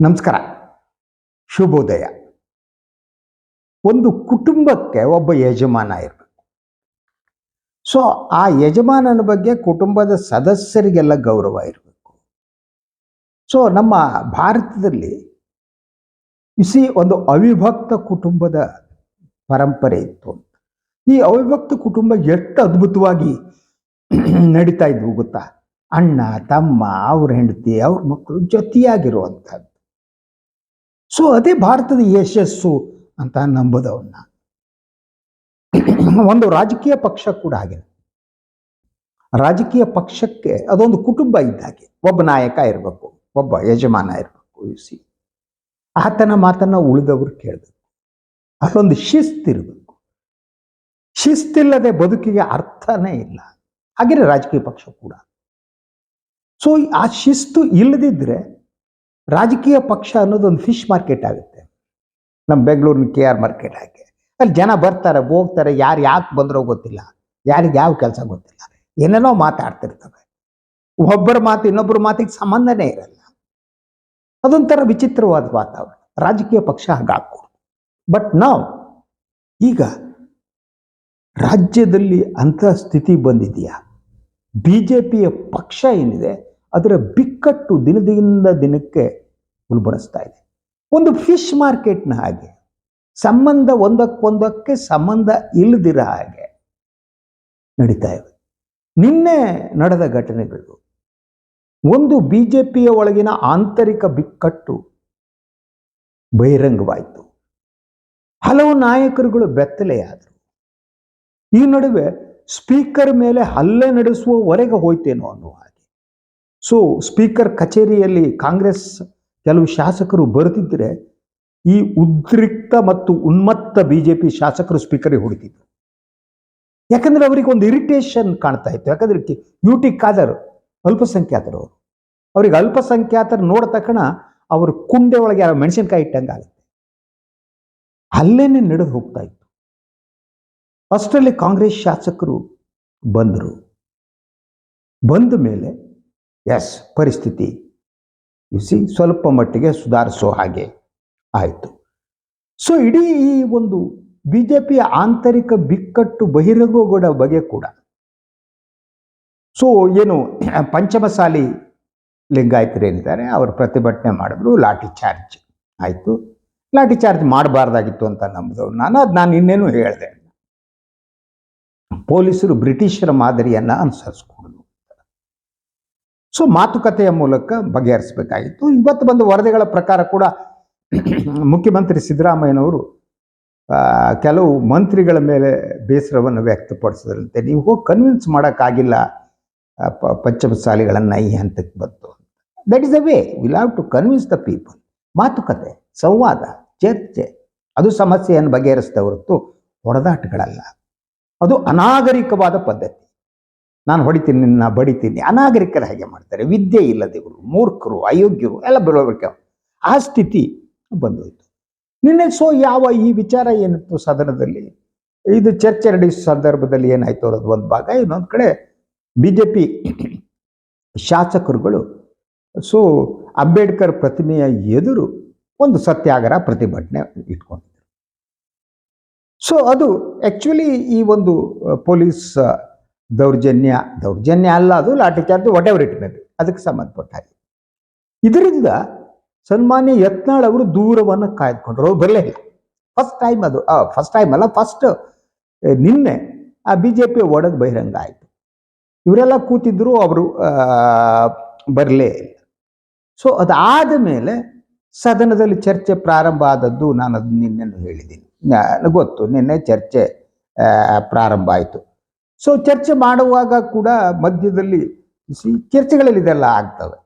ನಮಸ್ಕಾರ, ಶುಭೋದಯ. ಒಂದು ಕುಟುಂಬಕ್ಕೆ ಒಬ್ಬ ಯಜಮಾನ ಇರಬೇಕು. ಸೊ ಆ ಯಜಮಾನನ ಬಗ್ಗೆ ಕುಟುಂಬದ ಸದಸ್ಯರಿಗೆಲ್ಲ ಗೌರವ ಇರಬೇಕು. ಸೊ ನಮ್ಮ ಭಾರತದಲ್ಲಿ ಒಂದು ಅವಿಭಕ್ತ ಕುಟುಂಬದ ಪರಂಪರೆ ಇತ್ತು. ಈ ಅವಿಭಕ್ತ ಕುಟುಂಬ ಎಷ್ಟು ಅದ್ಭುತವಾಗಿ ನಡೀತಾ ಇದ್ವು ಗೊತ್ತಾ? ಅಣ್ಣ ತಮ್ಮ, ಅವ್ರ ಹೆಂಡತಿ, ಅವ್ರ ಮಕ್ಕಳು ಜೊತೆಯಾಗಿರುವಂಥದ್ದು. ಸೊ ಅದೇ ಭಾರತದ ಯಶಸ್ಸು ಅಂತ ನಂಬೋದವನ್ನ. ಒಂದು ರಾಜಕೀಯ ಪಕ್ಷ ಕೂಡ ಹಾಗೆ. ರಾಜಕೀಯ ಪಕ್ಷಕ್ಕೆ ಅದೊಂದು ಕುಟುಂಬ ಇದ್ದಾಗೆ. ಒಬ್ಬ ನಾಯಕ ಇರಬೇಕು, ಒಬ್ಬ ಯಜಮಾನ ಇರಬೇಕು. ಆತನ ಮಾತನ್ನ ಉಳಿದವರು ಕೇಳಬೇಕು. ಅದೊಂದು ಶಿಸ್ತಿರಬೇಕು. ಶಿಸ್ತಿಲ್ಲದೆ ಬದುಕಿಗೆ ಅರ್ಥನೇ ಇಲ್ಲ. ಹಾಗೆ ರಾಜಕೀಯ ಪಕ್ಷ ಕೂಡ. ಸೊ ಆ ಶಿಸ್ತು ಇಲ್ಲದಿದ್ದರೆ ರಾಜಕೀಯ ಪಕ್ಷ ಅನ್ನೋದೊಂದು ಫಿಶ್ ಮಾರ್ಕೆಟ್ ಆಗುತ್ತೆ. ನಮ್ಮ ಬೆಂಗಳೂರಿನ KR ಮಾರ್ಕೆಟ್ ಹಾಗೆ. ಅಲ್ಲಿ ಜನ ಬರ್ತಾರೆ, ಹೋಗ್ತಾರೆ, ಯಾರು ಯಾಕೆ ಬಂದ್ರೋ ಗೊತ್ತಿಲ್ಲ, ಯಾರಿಗೆ ಯಾವ ಕೆಲಸ ಗೊತ್ತಿಲ್ಲ, ಏನೇನೋ ಮಾತಾಡ್ತಿರ್ತವೆ. ಒಬ್ಬರ ಮಾತು ಇನ್ನೊಬ್ಬರ ಮಾತಿಗೆ ಸಂಬಂಧನೇ ಇರಲ್ಲ. ಅದೊಂಥರ ವಿಚಿತ್ರವಾದ ವಾತಾವರಣ. ರಾಜಕೀಯ ಪಕ್ಷ ಹಾಗಾಗ್ಕೊಡು. ಬಟ್ ನಾವು ಈಗ ರಾಜ್ಯದಲ್ಲಿ ಅಂಥ ಸ್ಥಿತಿ ಬಂದಿದೆಯಾ? BJPಯ ಪಕ್ಷ ಏನಿದೆ ಅದರ ಬಿಕ್ಕಟ್ಟು ದಿನದಿಂದ ದಿನಕ್ಕೆ ಉಲ್ಬಣಿಸ್ತಾ ಇದೆ. ಒಂದು ಫಿಶ್ ಮಾರ್ಕೆಟ್ನ ಹಾಗೆ, ಸಂಬಂಧ ಒಂದಕ್ಕೊಂದಕ್ಕೆ ಸಂಬಂಧ ಇಲ್ಲದಿರ ಹಾಗೆ ನಡೀತಾ ಇವೆ. ನಿನ್ನೆ ನಡೆದ ಘಟನೆಗಳು ಒಂದು BJPಯ ಒಳಗಿನ ಆಂತರಿಕ ಬಿಕ್ಕಟ್ಟು ಬಹಿರಂಗವಾಯಿತು. ಹಲವು ನಾಯಕರುಗಳು ಬೆತ್ತಲೆಯಾದರು. ಈ ನಡುವೆ ಸ್ಪೀಕರ್ ಮೇಲೆ ಹಲ್ಲೆ ನಡೆಸುವವರೆಗೆ ಹೋಯ್ತೇನೋ ಅನ್ನುವ ಹಾಗೆ. ಸೊ ಸ್ಪೀಕರ್ ಕಚೇರಿಯಲ್ಲಿ ಕಾಂಗ್ರೆಸ್ ಕೆಲವು ಶಾಸಕರು ಬರುತ್ತಿದ್ದರೆ ಈ ಉದ್ರಿಕ್ತ ಮತ್ತು ಉನ್ಮತ್ತ BJP ಶಾಸಕರು ಸ್ಪೀಕರಿಗೆ ಹೊಡಿತಿದ್ರು. ಯಾಕಂದ್ರೆ ಅವರಿಗೆ ಒಂದು ಇರಿಟೇಷನ್ ಕಾಣ್ತಾ ಇತ್ತು. ಯಾಕಂದ್ರೆ UT ಖಾದರ್ ಅಲ್ಪಸಂಖ್ಯಾತರು, ಅವ್ರಿಗೆ ಅಲ್ಪಸಂಖ್ಯಾತರು ನೋಡ ತಕ್ಷಣ ಅವ್ರ ಕುಂಡೆ ಒಳಗೆ ಯಾರೋ ಮೆಣಸಿನಕಾಯಿ ಇಟ್ಟಂಗೆ ಆಗುತ್ತೆ. ಅಲ್ಲೇನೆ ನಡೆದು ಹೋಗ್ತಾ ಇತ್ತು. ಅಷ್ಟರಲ್ಲಿ ಕಾಂಗ್ರೆಸ್ ಶಾಸಕರು ಬಂದರು. ಬಂದ ಮೇಲೆ ಪರಿಸ್ಥಿತಿ ಸ್ವಲ್ಪ ಮಟ್ಟಿಗೆ ಸುಧಾರಿಸೋ ಹಾಗೆ ಆಯಿತು. ಸೊ ಇಡೀ ಈ ಒಂದು BJPಯ ಆಂತರಿಕ ಬಿಕ್ಕಟ್ಟು ಬಹಿರಂಗಗೊಳ್ಳ ಬಗೆ ಕೂಡ. ಸೊ ಏನು ಪಂಚಮಸಾಲಿ ಲಿಂಗಾಯತರೇನಿದ್ದಾರೆ ಅವರು ಪ್ರತಿಭಟನೆ ಮಾಡಿದ್ರು, ಲಾಠಿ ಚಾರ್ಜ್ ಆಯಿತು. ಲಾಠಿ ಚಾರ್ಜ್ ಮಾಡಬಾರ್ದಾಗಿತ್ತು ಅಂತ ನಂಬಿದವ್ರು ನಾನು ಇನ್ನೇನು ಹೇಳಿದೆ. ಪೊಲೀಸರು ಬ್ರಿಟಿಷರ ಮಾದರಿಯನ್ನ ಅನುಸರಿಸ್ಕೊಂಡು ಸೊ ಮಾತುಕತೆಯ ಮೂಲಕ ಬಗೆಹರಿಸಬೇಕಾಗಿತ್ತು. ಇವತ್ತು ಬಂದ ವರದಿಗಳ ಪ್ರಕಾರ ಕೂಡ ಮುಖ್ಯಮಂತ್ರಿ ಸಿದ್ದರಾಮಯ್ಯನವರು ಕೆಲವು ಮಂತ್ರಿಗಳ ಮೇಲೆ ಬೇಸರವನ್ನು ವ್ಯಕ್ತಪಡಿಸಿದ್ರಂತೆ. ನೀವು ಹೋಗಿ ಕನ್ವಿನ್ಸ್ ಮಾಡೋಕ್ಕಾಗಿಲ್ಲ ಪಂಚಮಸಾಲಿಗಳನ್ನು ಈ ಹಂತಕ್ಕೆ ಬಂತು. That is the way will have to convince the people. ಮಾತುಕತೆ, ಸಂವಾದ, ಚರ್ಚೆ, ಅದು ಸಮಸ್ಯೆಯನ್ನು ಬಗೆಹರಿಸಿದ ಹೊರತು ಹೊಡೆದಾಟಗಳಲ್ಲ. ಅದು ಅನಾಗರಿಕವಾದ ಪದ್ಧತಿ. ನಾನು ಹೊಡಿತೀನಿ, ನಿನ್ನ ಬಡಿತೀನಿ. ಅನಾಗರಿಕರು ಹಾಗೆ ಮಾಡ್ತಾರೆ. ವಿದ್ಯೆ ಇಲ್ಲದವರು, ಮೂರ್ಖರು, ಅಯೋಗ್ಯರು ಎಲ್ಲ ಬೀಳೋಬೇಕು. ಆ ಸ್ಥಿತಿ ಬಂದೋಯ್ತು ನಿನ್ನೆ. ಸೊ ಈ ವಿಚಾರ ಏನಿತ್ತು ಸದನದಲ್ಲಿ, ಇದು ಚರ್ಚೆ ನಡೆಯುವ ಸಂದರ್ಭದಲ್ಲಿ ಏನಾಯ್ತು ಅನ್ನೋದು ಒಂದು ಭಾಗ. ಇನ್ನೊಂದು ಕಡೆ BJP ಶಾಸಕರುಗಳು ಸೊ ಅಂಬೇಡ್ಕರ್ ಪ್ರತಿಮೆಯ ಎದುರು ಒಂದು ಸತ್ಯಾಗ್ರಹ ಪ್ರತಿಭಟನೆ ಇಟ್ಕೊಂಡಿದ್ರು. ಸೊ ಅದು ಆ್ಯಕ್ಚುಲಿ ಈ ಒಂದು ಪೊಲೀಸ್ ದೌರ್ಜನ್ಯ ಅಲ್ಲ, ಅದು lathi charge, whatever it may be, ಅದಕ್ಕೆ ಸಂಬಂಧಪಟ್ಟ ಹಾಗೆ. ಇದರಿಂದ ಸನ್ಮಾನ್ಯ ಯತ್ನಾಳ್ ಅವರು ದೂರವನ್ನು ಕಾಯ್ದುಕೊಂಡ್ರು. ಅವ್ರು ಬರಲೇ ಇಲ್ಲ. ಫಸ್ಟ್ ಟೈಮ್ ಅಲ್ಲ, ನಿನ್ನೆ ಆ BJP ಒಡೆದು ಬಹಿರಂಗ ಆಯಿತು. ಇವರೆಲ್ಲ ಕೂತಿದ್ರು, ಅವರು ಬರಲೇ ಇಲ್ಲ. ಸೊ ಅದಾದ ಮೇಲೆ ಸದನದಲ್ಲಿ ಚರ್ಚೆ ಪ್ರಾರಂಭ ಆದದ್ದು ನಾನು ಅದು ನಿನ್ನೆ ಹೇಳಿದ್ದೀನಿ. ಗೊತ್ತು, ನಿನ್ನೆ ಚರ್ಚೆ ಪ್ರಾರಂಭ ಆಯಿತು. ಸೊ ಚರ್ಚೆ ಮಾಡುವಾಗ ಕೂಡ ಮಧ್ಯದಲ್ಲಿ ಚರ್ಚೆಗಳಲ್ಲಿ ಇದೆಲ್ಲ ಆಗ್ತವೆ.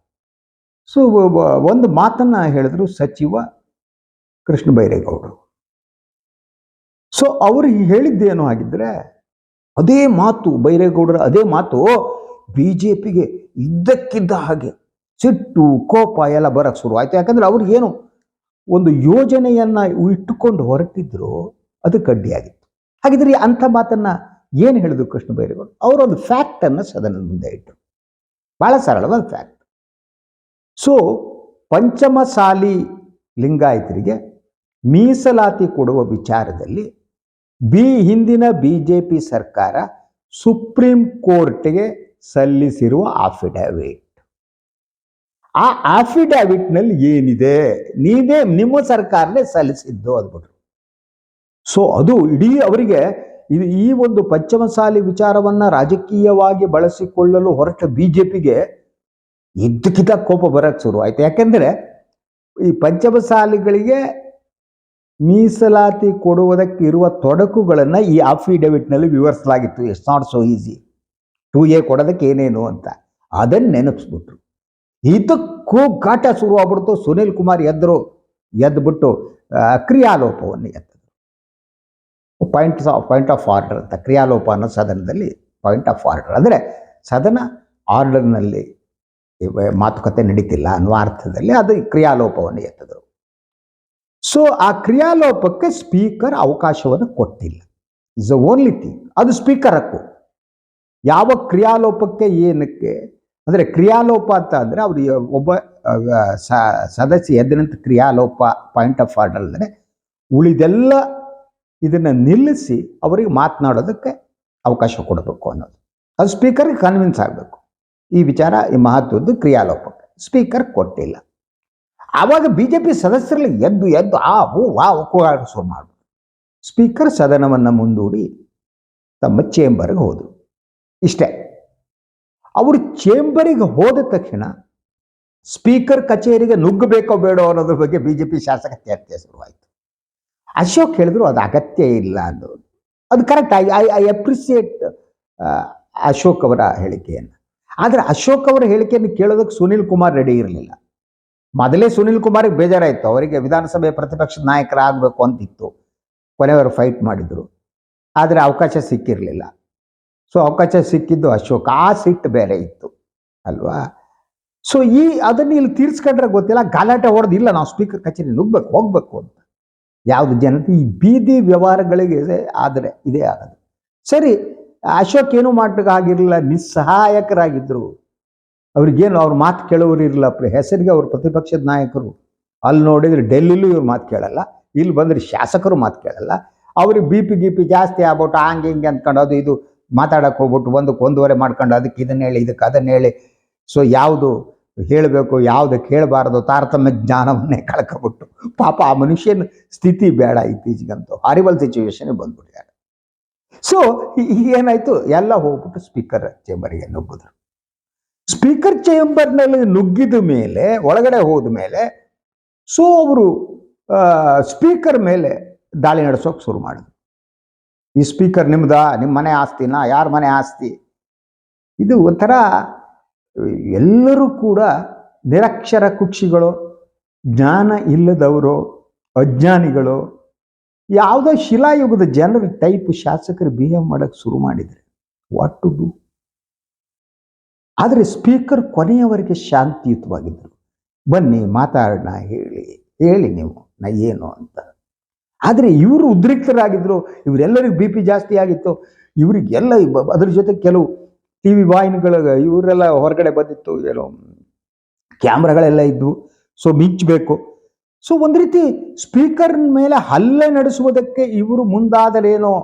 ಸೊ ಒಂದು ಮಾತನ್ನ ಹೇಳಿದ್ರು ಸಚಿವ ಕೃಷ್ಣ ಬೈರೇಗೌಡರು. ಸೊ ಅವರು ಹೇಳಿದ್ದೇನು ಆಗಿದ್ರೆ ಅದೇ ಮಾತು, ಬೈರೇಗೌಡರ ಅದೇ ಮಾತು BJPಗೆ ಇದ್ದಕ್ಕಿದ್ದ ಹಾಗೆ ಸಿಟ್ಟು, ಕೋಪ ಎಲ್ಲ ಬರಕ್ಕೆ ಶುರು ಆಯ್ತು. ಯಾಕಂದ್ರೆ ಅವ್ರಿಗೆ ಏನು ಒಂದು ಯೋಜನೆಯನ್ನ ಇಟ್ಟುಕೊಂಡು ಹೊರಟಿದ್ರು, ಅದಕ್ಕೆ ಅಡ್ಡಿಯಾಗಿತ್ತು. ಹಾಗಿದ್ರೆ ಅಂಥ ಮಾತನ್ನ ಏನು ಹೇಳಿದ್ರು ಕೃಷ್ಣ ಬೈರೇಗೌಡ? ಅವರೊಂದು ಫ್ಯಾಕ್ಟನ್ನು ಸದನದ ಮುಂದೆ ಇಟ್ಟರು. ಬಹಳ ಸರಳವಾದ ಫ್ಯಾಕ್ಟ್. ಸೊ ಪಂಚಮಸಾಲಿ ಲಿಂಗಾಯತರಿಗೆ ಮೀಸಲಾತಿ ಕೊಡುವ ವಿಚಾರದಲ್ಲಿ ಹಿಂದಿನ ಬಿಜೆಪಿ ಸರ್ಕಾರ ಸುಪ್ರೀಂ ಕೋರ್ಟ್ಗೆ ಸಲ್ಲಿಸಿರುವ ಅಫಿಡವಿಟ್. ಆ ಅಫಿಡವಿಟ್ನಲ್ಲಿ ಏನಿದೆ, ನಿಮ್ಮ ಸರ್ಕಾರನೇ ಸಲ್ಲಿಸಿದ್ದು ಅಂದ್ಬಿಟ್ರು. ಸೊ ಅದು ಇಡೀ ಅವರಿಗೆ ಈ ಒಂದು ಪಂಚಮಸಾಲಿ ವಿಚಾರವನ್ನ ರಾಜಕೀಯವಾಗಿ ಬಳಸಿಕೊಳ್ಳಲು ಹೊರಟ ಬಿಜೆಪಿಗೆ ಇದ್ದಕ್ಕಿದ್ದ ಕೋಪ ಬರಕ್ಕೆ ಶುರು ಆಯ್ತು. ಯಾಕೆಂದ್ರೆ ಈ ಪಂಚಮಸಾಲಿಗಳಿಗೆ ಮೀಸಲಾತಿ ಕೊಡುವುದಕ್ಕೆ ಇರುವ ತೊಡಕುಗಳನ್ನು ಈ ಅಫಿಡವಿಟ್ನಲ್ಲಿ ವಿವರಿಸಲಾಗಿತ್ತು. It's not so easy. 2A ಕೊಡೋದಕ್ಕೆ ಏನೇನು ಅಂತ ಅದನ್ನು ನೆನಪಿಸ್ಬಿಟ್ರು. ಇದಕ್ಕೂ ಘಾಟ ಶುರು ಆಗ್ಬಿಡ್ತು. ಸುನೀಲ್ ಕುಮಾರ್ ಎದ್ದುಬಿಟ್ಟು ಕ್ರಿಯಾಲೋಪವನ್ನು ಎತ್ತಿದ್ರು. ಪಾಯಿಂಟ್ ಆಫ್ ಆರ್ಡರ್ ಅಂತ, ಕ್ರಿಯಾಲೋಪ ಅನ್ನೋ ಸದನದಲ್ಲಿ ಪಾಯಿಂಟ್ ಆಫ್ ಆರ್ಡರ್ ಅಂದರೆ ಸದನ ಆರ್ಡರ್ನಲ್ಲಿ ಮಾತುಕತೆ ನಡೀತಿಲ್ಲ ಅನ್ನುವ ಅರ್ಥದಲ್ಲಿ ಅದು ಕ್ರಿಯಾಲೋಪವನ್ನು ಎತ್ತಿದ್ರು. ಸೊ ಆ ಕ್ರಿಯಾಲೋಪಕ್ಕೆ ಸ್ಪೀಕರ್ ಅವಕಾಶವನ್ನು ಕೊಟ್ಟಿಲ್ಲ. Is the only thing. ಅದು ಸ್ಪೀಕರ್ ಹಕ್ಕು. ಯಾವ ಕ್ರಿಯಾಲೋಪಕ್ಕೆ ಏನಕ್ಕೆ ಅಂದರೆ ಕ್ರಿಯಾಲೋಪ ಅಂತ ಅಂದರೆ ಅವ್ರು ಒಬ್ಬ ಸದಸ್ಯ ಎದ್ದಿನಂತ ಕ್ರಿಯಾಲೋಪ ಪಾಯಿಂಟ್ ಆಫ್ ಆರ್ಡರ್ ಅಂದರೆ ಉಳಿದೆಲ್ಲ ಇದನ್ನು ನಿಲ್ಲಿಸಿ ಅವರಿಗೆ ಮಾತನಾಡೋದಕ್ಕೆ ಅವಕಾಶ ಕೊಡಬೇಕು ಅನ್ನೋದು. ಅದು ಸ್ಪೀಕರ್ಗೆ ಕನ್ವಿನ್ಸ್ ಆಗಬೇಕು. ಈ ವಿಚಾರ ಈ ಮಹತ್ವದ್ದು ಕ್ರಿಯಾಲೋಪಕ್ಕೆ ಸ್ಪೀಕರ್ ಕೊಟ್ಟಿಲ್ಲ. ಆವಾಗ ಬಿಜೆಪಿ ಸದಸ್ಯರಲ್ಲಿ ಎದ್ದು ಕೂಗಾಟ ಶುರು ಮಾಡಿದ್ರು. ಸ್ಪೀಕರ್ ಸದನವನ್ನು ಮುಂದೂಡಿ ತಮ್ಮ ಚೇಂಬರ್ಗೆ ಹೋದರು. ಇಷ್ಟೇ. ಅವರು ಚೇಂಬರಿಗೆ ಹೋದ ತಕ್ಷಣ ಸ್ಪೀಕರ್ ಕಚೇರಿಗೆ ನುಗ್ಗಬೇಕೋ ಬೇಡೋ ಅನ್ನೋದ್ರ ಬಗ್ಗೆ ಬಿಜೆಪಿ ಶಾಸಕ ಚರ್ಚೆ ಶುರುವಾಯಿತು. ಅಶೋಕ್ ಹೇಳಿದ್ರು ಅದು ಅಗತ್ಯ ಇಲ್ಲ ಅನ್ನೋದು. ಅದು ಕರೆಕ್ಟ್. ಐ ಅಪ್ರಿಸಿಯೇಟ್ ಅಶೋಕ್ ಅವರ ಹೇಳಿಕೆಯನ್ನು. ಆದರೆ ಅಶೋಕ್ ಅವರ ಹೇಳಿಕೆಯನ್ನು ಕೇಳೋದಕ್ಕೆ ಸುನೀಲ್ ಕುಮಾರ್ ರೆಡಿ ಇರಲಿಲ್ಲ. ಮೊದಲೇ ಸುನೀಲ್ ಕುಮಾರ್ಗೆ ಬೇಜಾರಾಯಿತು. ಅವರಿಗೆ ವಿಧಾನಸಭೆ ಪ್ರತಿಪಕ್ಷದ ನಾಯಕರಾಗಬೇಕು ಅಂತಿತ್ತು. ಕೊನೆಯವರು ಫೈಟ್ ಮಾಡಿದರು. ಆದರೆ ಅವಕಾಶ ಸಿಕ್ಕಿರಲಿಲ್ಲ. ಸೊ ಅವಕಾಶ ಸಿಕ್ಕಿದ್ದು ಅಶೋಕ್. ಆ ಸಿಟ್ಟು ಬೇರೆ ಇತ್ತು ಅಲ್ವಾ. ಸೊ ಅದನ್ನು ಇಲ್ಲಿ ತೀರ್ಸ್ಕೊಂಡ್ರೆ ಗೊತ್ತಿಲ್ಲ, ಗಲಾಟೆ ಹೊಡೆದಿಲ್ಲ ನಾವು ಸ್ಪೀಕರ್ ಕಚೇರಿ ಹೋಗ್ಬೇಕು ಅಂತ. ಯಾವುದು ಜನತೆ ಈ ಬೀದಿ ವ್ಯವಹಾರಗಳಿಗೆ ಆದರೆ ಇದೇ ಆಗೋದು. ಸರಿ, ಅಶೋಕ್ ಏನು ಮಾಡೋಕ್ಕಾಗಿರಲಿಲ್ಲ, ನಿಸ್ಸಹಾಯಕರಾಗಿದ್ದರು. ಅವ್ರಿಗೇನು ಅವ್ರ ಮಾತು ಕೇಳೋರು ಇರಲಿಲ್ಲ. ಹೆಸರಿಗೆ ಅವ್ರ ಪ್ರತಿಪಕ್ಷದ ನಾಯಕರು. ಅಲ್ಲಿ ನೋಡಿದ್ರೆ ಡೆಲ್ಲಿಲೂ ಇವ್ರು ಮಾತು ಕೇಳಲ್ಲ, ಇಲ್ಲಿ ಬಂದರೆ ಶಾಸಕರು ಮಾತು ಕೇಳಲ್ಲ. ಅವ್ರಿಗೆ ಬಿ ಪಿ ಜಾಸ್ತಿ ಆಗ್ಬಿಟ್ಟು ಹಂಗೆ ಹಿಂಗೆ ಅಂದ್ಕೊಂಡು ಅದು ಇದು ಮಾತಾಡೋಕೆ ಹೋಗ್ಬಿಟ್ಟು ಒಂದೂವರೆ ಮಾಡ್ಕೊಂಡು ಅದಕ್ಕೆ ಇದನ್ನು ಹೇಳಿ ಇದಕ್ಕೆ ಅದನ್ನು ಹೇಳಿ. ಸೊ ಯಾವುದು ಹೇಳಬೇಕು ಯಾವುದು ಕೇಳಬಾರ್ದು ತಾರತಮ್ಯ ಜ್ಞಾನವನ್ನೇ ಕಳ್ಕೊಬಿಟ್ಟು ಪಾಪ ಆ ಮನುಷ್ಯನ ಸ್ಥಿತಿ ಬೇಡ. ಇತ್ತೀಚೆಗಂತೂ ಹಾರಿಬಲ್ ಸಿಚುವೇಶನ್ ಬಂದ್ಬಿಟ್ಟಿದ್ದಾರೆ. ಸೊ ಏನಾಯಿತು, ಎಲ್ಲ ಹೋಗ್ಬಿಟ್ಟು ಸ್ಪೀಕರ್ ಚೇಂಬರ್ಗೆ ನುಗ್ಗಿದ್ರು. ಸ್ಪೀಕರ್ ಚೇಂಬರ್ನಲ್ಲಿ ನುಗ್ಗಿದ ಮೇಲೆ ಒಳಗಡೆ ಹೋದ ಮೇಲೆ ಸೊ ಅವರು ಸ್ಪೀಕರ್ ಮೇಲೆ ದಾಳಿ ನಡೆಸೋಕೆ ಶುರು ಮಾಡಿದ್ರು. ಈ ಸ್ಪೀಕರ್ ನಿಮ್ದ, ನಿಮ್ಮ ಮನೆ ಆಸ್ತಿನ, ಯಾರ ಮನೆ ಆಸ್ತಿ? ಇದು ಒಂಥರ ಎಲ್ಲರೂ ಕೂಡ ನಿರಕ್ಷರ ಕುಕ್ಷಿಗಳು, ಜ್ಞಾನ ಇಲ್ಲದವರು, ಅಜ್ಞಾನಿಗಳು, ಯಾವುದೋ ಶಿಲಾಯುಗದ ಜನರ ಟೈಪ್ ಶಾಸಕರು ಬಿಹೇವ್ ಮಾಡೋಕ್ಕೆ ಶುರು ಮಾಡಿದರೆ ವಾಟ್ ಟು ಡೂ? ಆದರೆ ಸ್ಪೀಕರ್ ಕೊನೆಯವರೆಗೆ ಶಾಂತಿಯುತವಾಗಿದ್ದರು. ಬನ್ನಿ ಮಾತಾಡೋಣ, ಹೇಳಿ ನೀವು ನಾ ಏನು ಅಂತ. ಆದರೆ ಇವರು ಉದ್ರಿಕ್ತರಾಗಿದ್ದರು. ಇವರೆಲ್ಲರಿಗೂ BP ಜಾಸ್ತಿ ಆಗಿತ್ತು. ಇವರಿಗೆಲ್ಲ ಅದ್ರ ಜೊತೆ ಕೆಲವು TV ವಾಹಿನಿಗಳು ಇವರೆಲ್ಲ ಹೊರಗಡೆ ಬಂದಿತ್ತು, ಏನೋ ಕ್ಯಾಮ್ರಾಗಳೆಲ್ಲ ಇದ್ವು. ಸೊ ಮಿಂಚಬೇಕು. ಸೊ ಒಂದು ರೀತಿ ಸ್ಪೀಕರ್ ಮೇಲೆ ಹಲ್ಲೆ ನಡೆಸುವುದಕ್ಕೆ ಇವರು ಮುಂದಾದರೇನೋ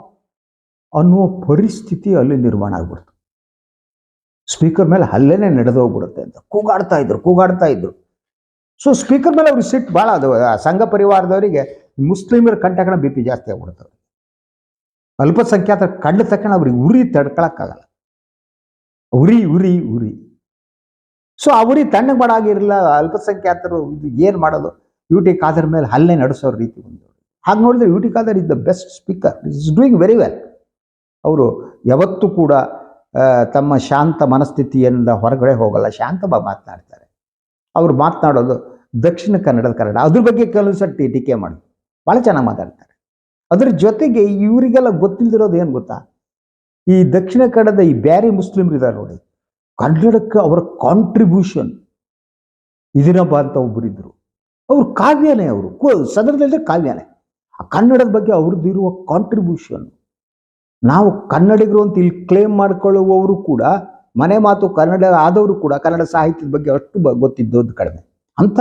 ಅನ್ನುವ ಪರಿಸ್ಥಿತಿ ಅಲ್ಲಿ ನಿರ್ಮಾಣ ಆಗ್ಬಿಡ್ತು. ಸ್ಪೀಕರ್ ಮೇಲೆ ಹಲ್ಲೆನೇ ನಡೆದೋಗ್ಬಿಡುತ್ತೆ ಅಂತ ಕೂಗಾಡ್ತಾ ಇದ್ರು. ಸೊ ಸ್ಪೀಕರ್ ಮೇಲೆ ಅವ್ರಿಗೆ ಸಿಟ್ಟು ಭಾಳ. ಅದು ಸಂಘ ಪರಿವಾರದವರಿಗೆ ಮುಸ್ಲಿಮರ ಕಂಟಕಣ BP ಜಾಸ್ತಿ ಆಗ್ಬಿಡ್ತವೆ. ಅಲ್ಪಸಂಖ್ಯಾತರ ಕಂಡ ತಕ್ಷಣ ಅವ್ರಿಗೆ ಉರಿ ತಡ್ಕೊಳಕ್ಕಾಗಲ್ಲ. ಉರಿ. ಸೊ ಆ ಉರಿ ತಣ್ಣಗೆ ಮಾಡಾಗಿರಲಿಲ್ಲ. ಅಲ್ಪಸಂಖ್ಯಾತರು ಇದು ಏನು ಮಾಡೋದು? UT ಖಾದರ್ ಮೇಲೆ ಹಲ್ಲೆ ನಡೆಸೋ ರೀತಿ ಬಂದು. ಹಾಗೆ ನೋಡಿದ್ರೆ UT Khader is the best speaker, is doing very well. ಅವರು ಯಾವತ್ತೂ ಕೂಡ ತಮ್ಮ ಶಾಂತ ಮನಸ್ಥಿತಿಯಿಂದ ಹೊರಗಡೆ ಹೋಗಲ್ಲ, ಶಾಂತವಾಗಿ ಮಾತನಾಡ್ತಾರೆ. ಅವರು ಮಾತನಾಡೋದು ದಕ್ಷಿಣ ಕನ್ನಡ ಅದ್ರ ಬಗ್ಗೆ ಕೆಲವು ಸರ್ತಿ ಟೀಕೆ ಮಾಡಿ ಭಾಳ ಚೆನ್ನಾಗಿ ಮಾತಾಡ್ತಾರೆ. ಅದ್ರ ಜೊತೆಗೆ ಇವರಿಗೆಲ್ಲ ಗೊತ್ತಿಲ್ದಿರೋದು ಏನು ಗೊತ್ತಾ, ಈ ದಕ್ಷಿಣ ಕನ್ನಡದ ಈ ಬ್ಯಾರಿ ಮುಸ್ಲಿಮ್ರು ಇದ್ದಾರೆ ನೋಡಿ, ಕನ್ನಡಕ್ಕೆ ಅವರ ಕಾಂಟ್ರಿಬ್ಯೂಷನ್ ಇದೀನಪ್ಪ ಅಂತ ಒಬ್ಬರಿದ್ರು. ಅವರು ಕಾವ್ಯನೇ, ಅವರು ಸದನದಲ್ಲಿ ಕಾವ್ಯನೇ. ಆ ಕನ್ನಡದ ಬಗ್ಗೆ ಅವ್ರದ್ದು ಇರುವ ಕಾಂಟ್ರಿಬ್ಯೂಷನ್, ನಾವು ಕನ್ನಡಿಗರು ಅಂತ ಇಲ್ಲಿ ಕ್ಲೇಮ್ ಮಾಡ್ಕೊಳ್ಳುವವರು ಕೂಡ, ಮನೆ ಮಾತು ಕನ್ನಡ ಆದವರು ಕೂಡ ಕನ್ನಡ ಸಾಹಿತ್ಯದ ಬಗ್ಗೆ ಅಷ್ಟು ಗೊತ್ತಿದ್ದದ್ದು ಕಡಿಮೆ. ಅಂತ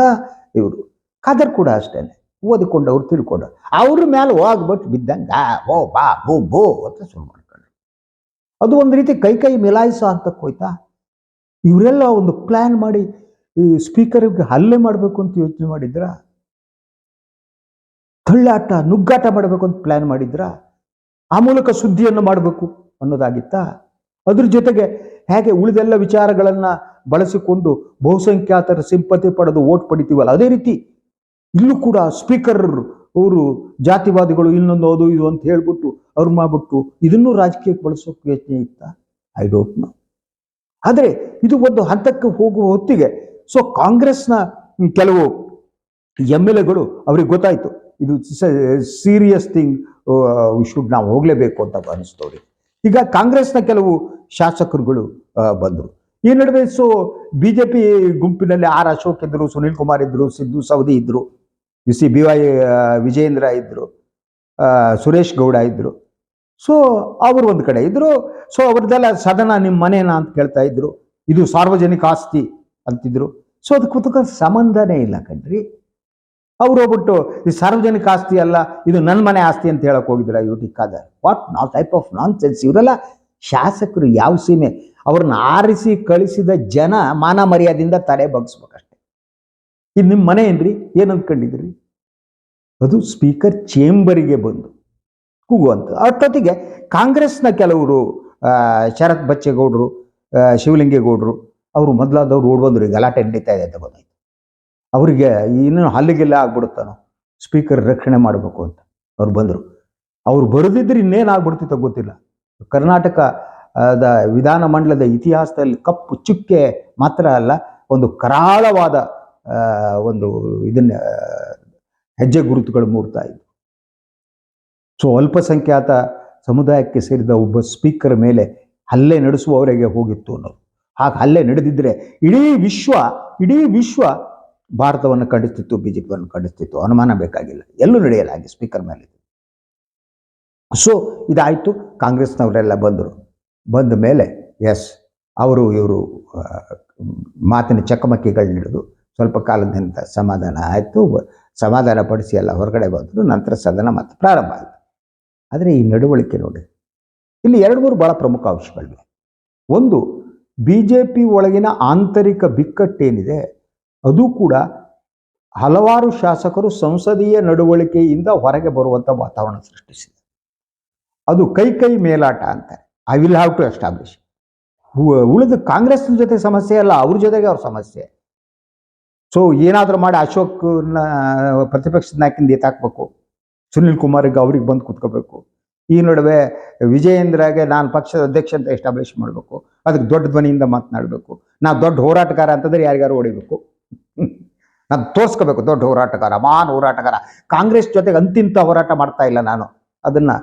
ಇವರು. ಖಾದರ್ ಕೂಡ ಅಷ್ಟೇ, ಓದಿಕೊಂಡವ್ರು ತಿಳ್ಕೊಂಡು ಅವ್ರ ಮೇಲೆ ಹೋಗ್ಬಿಟ್ಟು ಬಿದ್ದಂಗೆ ಓ ಬಾ ಬೋ ಬೋ ಅಂತ ಶುರು ಮಾಡ್ಕೊಂಡ್ರು. ಅದು ಒಂದು ರೀತಿ ಕೈ ಮಿಲಾಯಿಸೋ ಅಂತಕ್ಕೆ ಹೋಯ್ತಾ. ಇವರೆಲ್ಲ ಒಂದು ಪ್ಲಾನ್ ಮಾಡಿ ಈ ಸ್ಪೀಕರ್ಗೆ ಹಲ್ಲೆ ಮಾಡಬೇಕು ಅಂತ ಯೋಚನೆ ಮಾಡಿದ್ರ, ಕಳ್ಳಾಟ ನುಗ್ಗಾಟ ಮಾಡಬೇಕು ಅಂತ ಪ್ಲಾನ್ ಮಾಡಿದ್ರ, ಆ ಮೂಲಕ ಸುದ್ದಿಯನ್ನು ಮಾಡಬೇಕು ಅನ್ನೋದಾಗಿತ್ತ. ಅದ್ರ ಜೊತೆಗೆ ಹೇಗೆ ಉಳಿದೆಲ್ಲ ವಿಚಾರಗಳನ್ನ ಬಳಸಿಕೊಂಡು ಬಹುಸಂಖ್ಯಾತರ ಸಿಂಪತಿ ಪಡೆದು ಓಟ್ ಪಡಿತೀವಲ್ಲ, ಅದೇ ರೀತಿ ಇಲ್ಲೂ ಕೂಡ ಸ್ಪೀಕರ್ ಅವರು ಜಾತಿವಾದಿಗಳು ಇನ್ನೊಂದು ಅದು ಇದು ಅಂತ ಹೇಳ್ಬಿಟ್ಟು ಅವ್ರು ಮಾಡ್ಬಿಟ್ಟು ಇದನ್ನು ರಾಜಕೀಯಕ್ಕೆ ಬಳಸೋಕೆ ಯೋಚನೆ ಇತ್ತ. I don't know. ಆದರೆ ಇದು ಒಂದು ಹಂತಕ್ಕೆ ಹೋಗುವ ಹೊತ್ತಿಗೆ ಸೊ ಕಾಂಗ್ರೆಸ್ನ ಕೆಲವು MLAಗಳು ಅವ್ರಿಗೆ ಗೊತ್ತಾಯ್ತು ಇದು ಸೀರಿಯಸ್ ಥಿಂಗ್, ನಾವು ಹೋಗ್ಲೇಬೇಕು ಅಂತ ಅನಿಸ್ತವ್ರಿಗೆ. ಈಗ ಕಾಂಗ್ರೆಸ್ನ ಕೆಲವು ಶಾಸಕರುಗಳು ಬಂದರು. ಈ ನಡುವೆ ಸೊ BJP ಗುಂಪಿನಲ್ಲಿ ಆರ್ ಅಶೋಕ್ ಇದ್ರು, ಸುನಿಲ್ ಕುಮಾರ್ ಇದ್ರು, ಸಿದ್ದು ಸವದಿ ಇದ್ರು, BY ವಿಜಯೇಂದ್ರ ಇದ್ರು, ಸುರೇಶ್ ಗೌಡ ಇದ್ರು. ಸೊ ಅವರು ಒಂದು ಕಡೆ ಇದ್ರು. ಸೊ ಅವ್ರದ್ದೆಲ್ಲ ಸದನ ನಿಮ್ಮ ಮನೇನಾ ಅಂತ ಕೇಳ್ತಾ ಇದ್ರು, ಇದು ಸಾರ್ವಜನಿಕ ಆಸ್ತಿ ಅಂತಿದ್ರು. ಸೊ ಅದಕ್ಕೆ ಸಂಬಂಧನೇ ಇಲ್ಲ ಕಣ್ರಿ. ಅವ್ರು ಹೋಗ್ಬಿಟ್ಟು ಈ ಸಾರ್ವಜನಿಕ ಆಸ್ತಿ ಅಲ್ಲ, ಇದು ನನ್ನ ಮನೆ ಆಸ್ತಿ ಅಂತ ಹೇಳಕ್ ಹೋಗಿದ್ರ UT Khader. What type of non sense. ಇವರೆಲ್ಲ ಶಾಸಕರು ಯಾವ ಸೀಮೆ, ಅವ್ರನ್ನ ಆರಿಸಿ ಕಳಿಸಿದ ಜನ ಮಾನ ಮರ್ಯಾದೆಯಿಂದ ತಲೆ ಬಗ್ಸ್ಬೇಕಷ್ಟೆ. ಇದು ನಿಮ್ಮ ಮನೆ ಏನ್ರಿ, ಏನ್ ಅಂದ್ಕೊಂಡಿದ್ರಿ? ಅದು ಸ್ಪೀಕರ್ ಚೇಂಬರಿಗೆ ಬಂದು ಕೂಗುವಂತ. ಅಷ್ಟೊತ್ತಿಗೆ ಕಾಂಗ್ರೆಸ್ನ ಕೆಲವರು ಶರತ್ ಬಚ್ಚೇಗೌಡರು, ಶಿವಲಿಂಗೇಗೌಡರು ಅವರು ಮೊದಲಾದವ್ರು ಓಡ್ ಬಂದ್ರು, ಗಲಾಟೆ ನಡೀತಾ ಇದೆ ಅಂತ ಗೊತ್ತಾಯ್ತು. ಅವರಿಗೆ ಇನ್ನೂ ಹಲ್ಲಿಗೆಲ್ಲ ಆಗ್ಬಿಡುತ್ತಾನೋ, ಸ್ಪೀಕರ್ ರಕ್ಷಣೆ ಮಾಡಬೇಕು ಅಂತ ಅವ್ರು ಬಂದರು. ಅವ್ರು ಬರೆದಿದ್ರೆ ಇನ್ನೇನಾಗ್ಬಿಡ್ತಿತ್ತೋ ಗೊತ್ತಿಲ್ಲ. ಕರ್ನಾಟಕ ವಿಧಾನಮಂಡಲದ ಇತಿಹಾಸದಲ್ಲಿ ಕಪ್ಪು ಚುಕ್ಕೆ ಮಾತ್ರ ಅಲ್ಲ, ಒಂದು ಕರಾಳವಾದ ಒಂದು ಇದನ್ನ ಹೆಜ್ಜೆ ಗುರುತುಗಳು ಮೂಡ್ತಾ ಇದ್ವು. ಸೊ ಅಲ್ಪಸಂಖ್ಯಾತ ಸಮುದಾಯಕ್ಕೆ ಸೇರಿದ ಒಬ್ಬ ಸ್ಪೀಕರ್ ಮೇಲೆ ಹಲ್ಲೆ ನಡೆಸುವವರೆಗೆ ಹೋಗಿತ್ತು ಅನ್ನೋದು. ಹಾಗೆ ಹಲ್ಲೆ ನಡೆದಿದ್ರೆ ಇಡೀ ವಿಶ್ವ ಭಾರತವನ್ನು ಖಂಡಿಸ್ತಿತ್ತು, BJPಯನ್ನು ಖಂಡಿಸ್ತಿತ್ತು, ಅನುಮಾನ ಬೇಕಾಗಿಲ್ಲ. ಎಲ್ಲೂ ನಡೆಯಲ್ಲ ಹಾಗೆ ಸ್ಪೀಕರ್ ಮೇಲೆ. ಸೊ ಇದಾಯಿತು. ಕಾಂಗ್ರೆಸ್ನವರೆಲ್ಲ ಬಂದ ಮೇಲೆ ಎಸ್ ಇವರು ಮಾತಿನ ಚಕಮಕಿಗಳು ನಡೆದು ಸ್ವಲ್ಪ ಕಾಲದಿಂದ ಸಮಾಧಾನ ಆಯಿತು. ಸಮಾಧಾನ ಪಡಿಸಿ ಎಲ್ಲ ಹೊರಗಡೆ ಬಂದರು. ನಂತರ ಸದನ ಮತ್ತೆ ಪ್ರಾರಂಭ ಆಯಿತು. ಆದರೆ ಈ ನಡವಳಿಕೆ ನೋಡಿ, ಇಲ್ಲಿ 2-3 ಬಹಳ ಪ್ರಮುಖ ಅಂಶಗಳಿವೆ. ಒಂದು, BJP ಒಳಗಿನ ಆಂತರಿಕ ಬಿಕ್ಕಟ್ಟೇನಿದೆ ಅದು ಕೂಡ ಹಲವಾರು ಶಾಸಕರು ಸಂಸದೀಯ ನಡವಳಿಕೆಯಿಂದ ಹೊರಗೆ ಬರುವಂಥ ವಾತಾವರಣ ಸೃಷ್ಟಿಸಿದೆ. ಅದು ಕೈ ಮೇಲಾಟ ಅಂತಾರೆ. I will have to establish. ಉಳಿದ ಕಾಂಗ್ರೆಸ್ ಜೊತೆ ಸಮಸ್ಯೆ ಅಲ್ಲ, ಅವ್ರ ಜೊತೆಗೆ ಅವ್ರ ಸಮಸ್ಯೆ. ಸೊ ಏನಾದರೂ ಮಾಡಿ ಅಶೋಕ್ನ ಪ್ರತಿಪಕ್ಷದ ನಾಯಕನಿಂದ ಎತ್ತಾಕಬೇಕು, ಸುನಿಲ್ ಕುಮಾರ್ಗೆ ಅವ್ರಿಗೆ ಬಂದು ಕೂತ್ಕೋಬೇಕು. ಈ ನಡುವೆ ವಿಜಯೇಂದ್ರಗೆ ನಾನು ಪಕ್ಷದ ಅಧ್ಯಕ್ಷ ಅಂತ ಎಸ್ಟಾಬ್ಲಿಷ್ ಮಾಡಬೇಕು, ಅದಕ್ಕೆ ದೊಡ್ಡ ಧ್ವನಿಯಿಂದ ಮಾತನಾಡಬೇಕು. ನಾವು ದೊಡ್ಡ ಹೋರಾಟಗಾರ ಅಂತಂದ್ರೆ ಯಾರಿಗಾರು ಹೊಡಿಬೇಕು, ನಾನು ತೋರಿಸ್ಕೋಬೇಕು ದೊಡ್ಡ ಹೋರಾಟಗಾರ, ಮಹಾನ್ ಹೋರಾಟಗಾರ. ಕಾಂಗ್ರೆಸ್ ಜೊತೆಗೆ ಅಂತಿಂತ ಹೋರಾಟ ಮಾಡ್ತಾ ಇಲ್ಲ ನಾನು, ಅದನ್ನು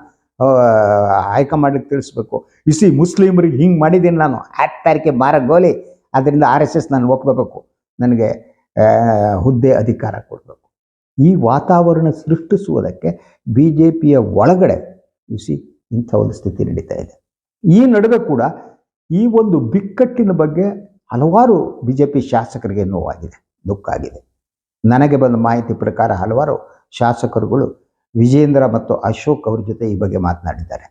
ಹೈಕಮಾಂಡಿಗೆ ತಿಳಿಸ್ಬೇಕು. ಮುಸ್ಲಿಮರಿಗೆ ಹಿಂಗೆ ಮಾಡಿದ್ದೀನಿ ನಾನು, 8 ತಾರೀಕಿಗೆ ಮಾರಗೋಲಿ, ಅದರಿಂದ RSS ನಾನು ಒಪ್ಕೋಬೇಕು, ನನಗೆ ಹುದ್ದೆ ಅಧಿಕಾರ ಕೊಡಬೇಕು. ಈ ವಾತಾವರಣ ಸೃಷ್ಟಿಸುವುದಕ್ಕೆ BJPಯ ಒಳಗಡೆ ಇಂಥ ಒಂದು ಸ್ಥಿತಿ ನಡೀತಾ ಇದೆ. ಈ ನಡುವೆ ಕೂಡ ಈ ಒಂದು ಬಿಕ್ಕಟ್ಟಿನ ಬಗ್ಗೆ ಹಲವಾರು BJP ಶಾಸಕರಿಗೆ ನೋವಾಗಿದೆ, ದುಃಖ ಆಗಿದೆ. ನನಗೆ ಬಂದ ಮಾಹಿತಿ ಪ್ರಕಾರ ಹಲವಾರು ಶಾಸಕರುಗಳು ವಿಜೇಂದ್ರ ಮತ್ತು ಅಶೋಕ್ ಅವ್ರ ಜೊತೆ ಈ ಬಗ್ಗೆ ಮಾತನಾಡಿದ್ದಾರೆ.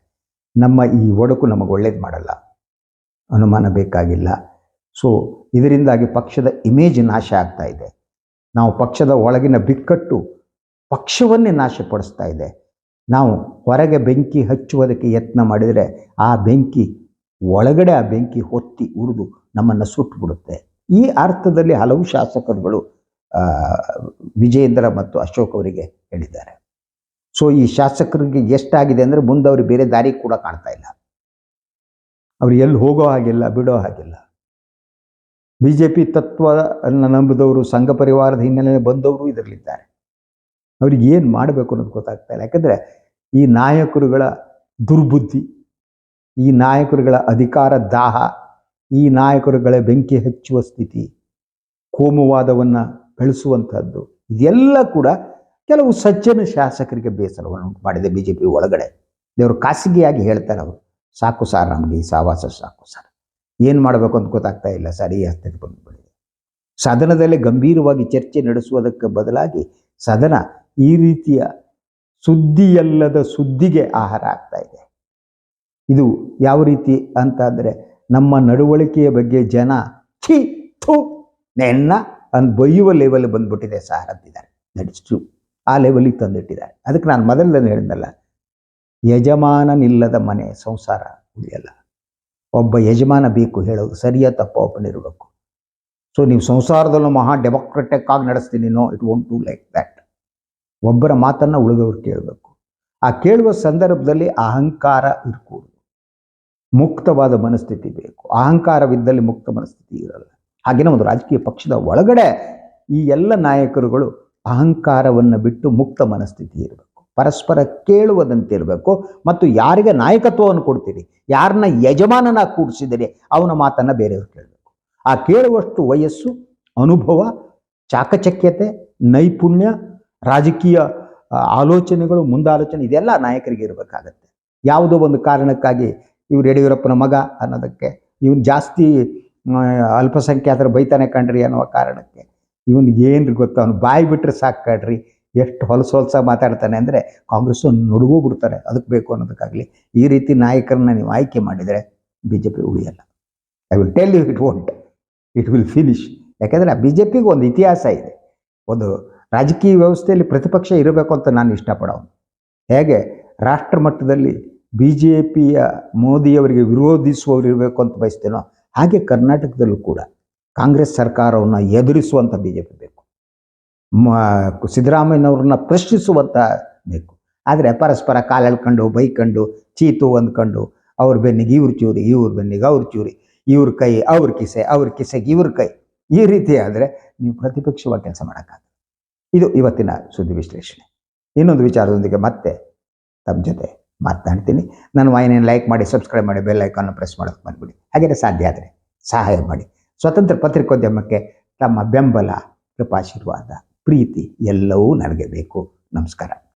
ನಮ್ಮ ಈ ಒಡಕು ನಮಗೆ ಒಳ್ಳೇದು ಮಾಡಲ್ಲ, ಅನುಮಾನ ಬೇಕಾಗಿಲ್ಲ. ಸೊ ಇದರಿಂದಾಗಿ ಪಕ್ಷದ ಇಮೇಜ್ ನಾಶ ಆಗ್ತಾ ಇದೆ. ನಾವು ಪಕ್ಷದ ಒಳಗಿನ ಬಿಕ್ಕಟ್ಟು ಪಕ್ಷವನ್ನೇ ನಾಶಪಡಿಸ್ತಾ ಇದೆ. ನಾವು ಹೊರಗೆ ಬೆಂಕಿ ಹಚ್ಚುವುದಕ್ಕೆ ಯತ್ನ ಮಾಡಿದರೆ ಆ ಬೆಂಕಿ ಹೊತ್ತಿ ಉರಿದು ನಮ್ಮನ್ನು ಸುಟ್ಟುಬಿಡುತ್ತೆ. ಈ ಅರ್ಥದಲ್ಲಿ ಹಲವು ಶಾಸಕರುಗಳು ವಿಜೇಂದ್ರ ಮತ್ತು ಅಶೋಕ್ ಅವರಿಗೆ ಹೇಳಿದ್ದಾರೆ. ಸೊ ಈ ಶಾಸಕರಿಗೆ ಎಷ್ಟಾಗಿದೆ ಅಂದರೆ ಮುಂದೆ ಅವ್ರಿಗೆ ಬೇರೆ ದಾರಿ ಕೂಡ ಕಾಣ್ತಾ ಇಲ್ಲ. ಅವ್ರು ಎಲ್ಲಿ ಹೋಗೋ ಹಾಗಿಲ್ಲ, ಬಿಡೋ ಹಾಗಿಲ್ಲ. BJP ತತ್ವವನ್ನು ನಂಬಿದವರು, ಸಂಘ ಪರಿವಾರದ ಹಿನ್ನೆಲೆ ಬಂದವರು ಇದರಲ್ಲಿದ್ದಾರೆ. ಅವ್ರಿಗೆ ಏನು ಮಾಡಬೇಕು ಅನ್ನೋದು ಗೊತ್ತಾಗ್ತಾ ಇಲ್ಲ. ಯಾಕಂದರೆ ಈ ನಾಯಕರುಗಳ ದುರ್ಬುದ್ಧಿ, ಈ ನಾಯಕರುಗಳ ಅಧಿಕಾರ ದಾಹ, ಈ ನಾಯಕರುಗಳ ಬೆಂಕಿ ಹಚ್ಚುವ ಸ್ಥಿತಿ, ಕೋಮುವಾದವನ್ನು ಬೆಳೆಸುವಂಥದ್ದು, ಇದೆಲ್ಲ ಕೂಡ ಕೆಲವು ಸಜ್ಜನ ಶಾಸಕರಿಗೆ ಬೇಸರವನ್ನು ಉಂಟು ಮಾಡಿದೆ BJP ಒಳಗಡೆ. ದೇವರು ಖಾಸಗಿಯಾಗಿ ಹೇಳ್ತಾರೆ, ಅವರು ಸಾಕು ಸರ್, ನಮಗೆ ಈ ಸಹವಾಸ ಸಾಕು ಸರ್, ಏನು ಮಾಡಬೇಕು ಅಂತ ಗೊತ್ತಾಗ್ತಾ ಇಲ್ಲ ಸರ್, ಈ ಹತ್ತಿರ ಬಂದುಬಿಟ್ಟಿದೆ. ಸದನದಲ್ಲಿ ಗಂಭೀರವಾಗಿ ಚರ್ಚೆ ನಡೆಸುವುದಕ್ಕೆ ಬದಲಾಗಿ ಸದನ ಈ ರೀತಿಯ ಸುದ್ದಿಯಲ್ಲದ ಸುದ್ದಿಗೆ ಆಹಾರ ಆಗ್ತಾ ಇದೆ. ಇದು ಯಾವ ರೀತಿ ಅಂತ ಅಂದರೆ, ನಮ್ಮ ನಡವಳಿಕೆಯ ಬಗ್ಗೆ ಜನ ಛೀ ಥೂ ನೆನ್ನ ಅಂತ ಬೈಯುವ ಲೆವೆಲ್ ಬಂದ್ಬಿಟ್ಟಿದೆ ಸರ್ ಅಂತಿದ್ದಾರೆ. That is true. ಆ ಲೆವೆಲಿಗೆ ತಂದಿಟ್ಟಿದ್ದಾರೆ. ಅದಕ್ಕೆ ನಾನು ಮೊದಲನೇ ಹೇಳಿದ್ನಲ್ಲ, ಯಜಮಾನನಿಲ್ಲದ ಮನೆ ಸಂಸಾರ ಉಳಿಯಲ್ಲ. ಒಬ್ಬ ಯಜಮಾನ ಬೇಕು ಹೇಳೋದು, ಸರಿಯ ತಪ್ಪ ಒಬ್ಬನಿರಬೇಕು. ಸೊ ನೀವು ಸಂಸಾರದಲ್ಲೂ ಮಹಾ ಡೆಮೊಕ್ರೆಟಿಕ್ ಆಗಿ ನಡೆಸ್ತೀನಿ, no, it won't do like that. ಒಬ್ಬರ ಮಾತನ್ನು ಉಳಿದವರು ಕೇಳಬೇಕು. ಆ ಕೇಳುವ ಸಂದರ್ಭದಲ್ಲಿ ಅಹಂಕಾರ ಇರಕೂಡದು, ಮುಕ್ತವಾದ ಮನಸ್ಥಿತಿ ಬೇಕು. ಅಹಂಕಾರವಿದ್ದಲ್ಲಿ ಮುಕ್ತ ಮನಸ್ಥಿತಿ ಇರಲ್ಲ. ಹಾಗೆಯೇ ಒಂದು ರಾಜಕೀಯ ಪಕ್ಷದ ಒಳಗಡೆ ಈ ಎಲ್ಲ ನಾಯಕರುಗಳು ಅಹಂಕಾರವನ್ನು ಬಿಟ್ಟು ಮುಕ್ತ ಮನಸ್ಥಿತಿ ಇರಬೇಕು, ಪರಸ್ಪರ ಕೇಳುವುದಂತಿರಬೇಕು. ಮತ್ತು ಯಾರಿಗೆ ನಾಯಕತ್ವವನ್ನು ಕೊಡ್ತೀರಿ, ಯಾರನ್ನ ಯಜಮಾನನ ಕೂಡಿಸಿದರೆ ಅವನ ಮಾತನ್ನು ಬೇರೆಯವರು ಕೇಳಬೇಕು. ಆ ಕೇಳುವಷ್ಟು ವಯಸ್ಸು, ಅನುಭವ, ಚಾಕಚಕ್ಯತೆ, ನೈಪುಣ್ಯ, ರಾಜಕೀಯ ಆಲೋಚನೆಗಳು, ಮುಂದಾಲೋಚನೆ ಇದೆಲ್ಲ ನಾಯಕರಿಗೆ ಇರಬೇಕಾಗತ್ತೆ. ಯಾವುದೋ ಒಂದು ಕಾರಣಕ್ಕಾಗಿ ಇವ್ರು ಯಡಿಯೂರಪ್ಪನ ಮಗ ಅನ್ನೋದಕ್ಕೆ, ಇವನು ಜಾಸ್ತಿ ಅಲ್ಪಸಂಖ್ಯಾತರ ಬೈತಾನೆ ಕಣ್ರಿ ಅನ್ನುವ ಕಾರಣಕ್ಕೆ, ಇವನಿಗೆ ಏನ್ರಿ ಗೊತ್ತು, ಅವನು ಬಾಯಿ ಬಿಟ್ಟರೆ ಸಾಕು ಕಣ್ರಿ, ಎಷ್ಟು ಹೊಲಸಾಗಿ ಮಾತಾಡ್ತಾನೆ ಅಂದರೆ ಕಾಂಗ್ರೆಸ್ ನುಡುಗು ಬಿಡ್ತಾರೆ. ಅದಕ್ಕೆ ಬೇಕು ಅನ್ನೋದಕ್ಕಾಗಲಿ ಈ ರೀತಿ ನಾಯಕರನ್ನ ನೀವು ಆಯ್ಕೆ ಮಾಡಿದರೆ BJP ಉಳಿಯಲ್ಲ. I will tell you, it won't, it will finish. ಯಾಕೆಂದರೆ ಆ BJPಗೆ ಒಂದು ಇತಿಹಾಸ ಇದೆ. ಒಂದು ರಾಜಕೀಯ ವ್ಯವಸ್ಥೆಯಲ್ಲಿ ಪ್ರತಿಪಕ್ಷ ಇರಬೇಕು ಅಂತ ನಾನು ಇಷ್ಟಪಡೋನು. ಹೇಗೆ ರಾಷ್ಟ್ರ ಮಟ್ಟದಲ್ಲಿ BJPಯ ಮೋದಿಯವರಿಗೆ ವಿರೋಧಿಸುವವರು ಇರಬೇಕು ಅಂತ ಬಯಸ್ತೇನೋ, ಹಾಗೆ ಕರ್ನಾಟಕದಲ್ಲೂ ಕೂಡ ಕಾಂಗ್ರೆಸ್ ಸರ್ಕಾರವನ್ನು ಎದುರಿಸುವಂಥ BJP ಬೇಕು, ಸಿದ್ದರಾಮಯ್ಯನವ್ರನ್ನ ಪ್ರಶ್ನಿಸುವಂಥ ಬೇಕು. ಆದರೆ ಪರಸ್ಪರ ಕಾಲೆಳ್ಕೊಂಡು ಬೈಕೊಂಡು ಚೀತು ಅಂದ್ಕೊಂಡು ಅವ್ರ ಬೆನ್ನಿಗೆ ಇವ್ರ ಚೂರಿ, ಇವ್ರ ಬೆನ್ನಿಗೆ ಅವ್ರ ಚೂರಿ, ಇವ್ರ ಕೈ ಅವ್ರ ಕಿಸೆ, ಅವ್ರ ಕಿಸೆಗೆ ಇವ್ರ ಕೈ, ಈ ರೀತಿ ಆದರೆ ನೀವು ಪ್ರತಿಪಕ್ಷವಾಗಿ ಕೆಲಸ ಮಾಡೋಕ್ಕಾಗಲ್ಲ. ಇದು ಇವತ್ತಿನ ಸುದ್ದಿ ವಿಶ್ಲೇಷಣೆ. ಇನ್ನೊಂದು ವಿಚಾರದೊಂದಿಗೆ ಮತ್ತೆ ತಮ್ಮ ಜೊತೆ ಮಾತನಾಡ್ತೀನಿ. ನನ್ನ ವಾಹಿನಿಯನ್ನು ಲೈಕ್ ಮಾಡಿ, ಸಬ್ಸ್ಕ್ರೈಬ್ ಮಾಡಿ, ಬೆಲ್ ಐಕಾನ್ ಪ್ರೆಸ್ ಮಾಡೋಕ್ಕೆ ಬಂದ್ಬಿಡಿ. ಹಾಗೆಯೇ ಸಾಧ್ಯ ಆದರೆ ಸಹಾಯ ಮಾಡಿ. ಸ್ವತಂತ್ರ ಪತ್ರಿಕೋದ್ಯಮಕ್ಕೆ ತಮ್ಮ ಬೆಂಬಲ, ಕೃಪಾಶೀರ್ವಾದ, ಪ್ರೀತಿ ಎಲ್ಲವೂ ನನಗೆ ಬೇಕು. ನಮಸ್ಕಾರ.